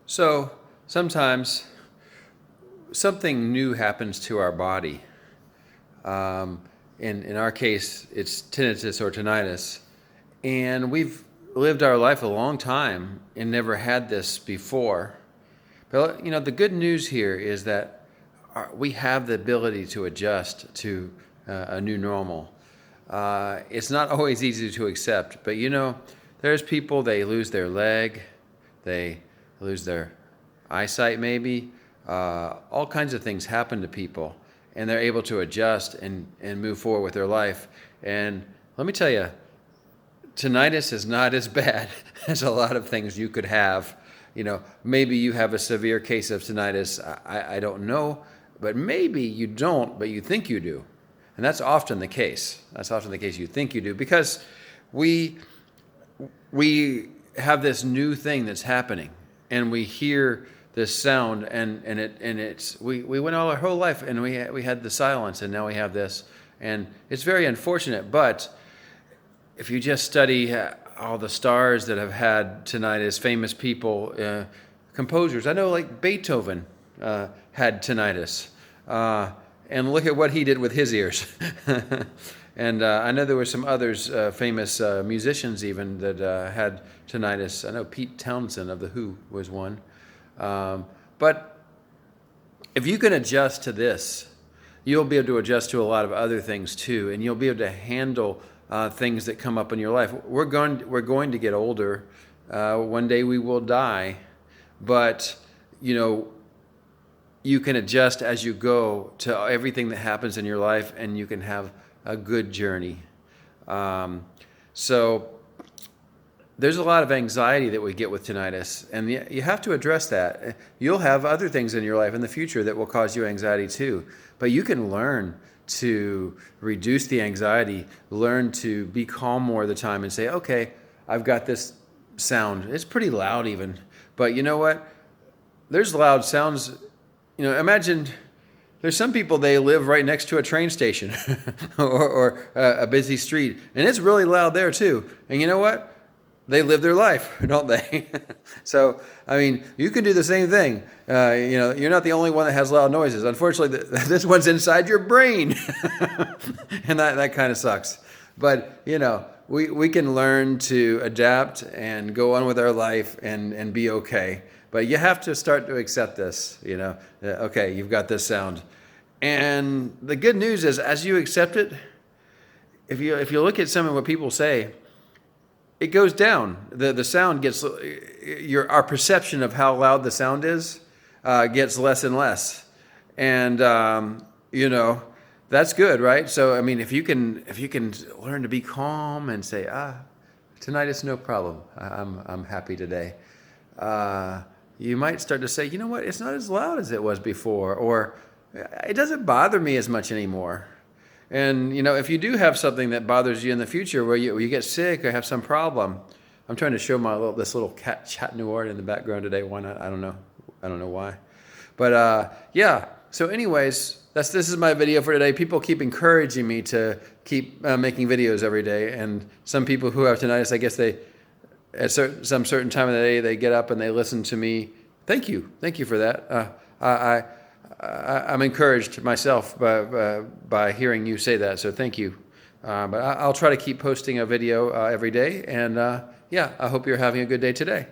So sometimes something new happens to our body. In our case, it's tinnitus or tinnitus. And we've lived our life a long time and never had this before. But the good news here is that we have the ability to adjust to a new normal. It's not always easy to accept, but there's people, they lose their leg, they lose their eyesight maybe. All kinds of things happen to people, and they're able to adjust and move forward with their life. And let me tell you, tinnitus is not as bad as a lot of things you could have. Maybe you have a severe case of tinnitus. I don't know, but maybe you don't, but you think you do. And that's often the case. That's often the case. You think you do because we have this new thing that's happening, and we hear this sound, and we went all our whole life, and we had the silence, and now we have this, and it's very unfortunate. But if you just study all the stars that have had tinnitus, famous people, composers, I know like Beethoven had tinnitus, and look at what he did with his ears. And I know there were some others, famous musicians even, that had tinnitus. I know Pete Townsend of The Who was one. But if you can adjust to this, you'll be able to adjust to a lot of other things too, and you'll be able to handle things that come up in your life. We're going to get older. One day we will die, but you can adjust as you go to everything that happens in your life, and you can have a good journey. So there's a lot of anxiety that we get with tinnitus, and you have to address that. You'll have other things in your life in the future that will cause you anxiety too, but you can learn to reduce the anxiety, learn to be calm more of the time and say, okay, I've got this sound. It's pretty loud even, but you know what? There's loud sounds. Imagine there's some people, they live right next to a train station or a busy street, and it's really loud there too. And you know what? They live their life, don't they? So, you can do the same thing. You're not the only one that has loud noises. Unfortunately, this one's inside your brain, and that kind of sucks. But, we can learn to adapt and go on with our life and be okay. But you have to start to accept this, okay, you've got this sound. And the good news is, as you accept it, if you look at some of what people say, it goes down. The sound gets, our perception of how loud the sound is gets less and less. And, that's good, right? So, if you can learn to be calm and say, tonight is no problem. I'm happy today. You might start to say, you know what, it's not as loud as it was before, or it doesn't bother me as much anymore. And, if you do have something that bothers you in the future where you get sick or have some problem, I'm trying to show this little cat chatting in the background today. Why not? I don't know why. But, so anyways, this is my video for today. People keep encouraging me to keep making videos every day. And some people who have tinnitus, I guess at some certain time of the day, they get up and they listen to me. Thank you for that. I'm encouraged myself by hearing you say that, so thank you. But I'll try to keep posting a video every day, and I hope you're having a good day today.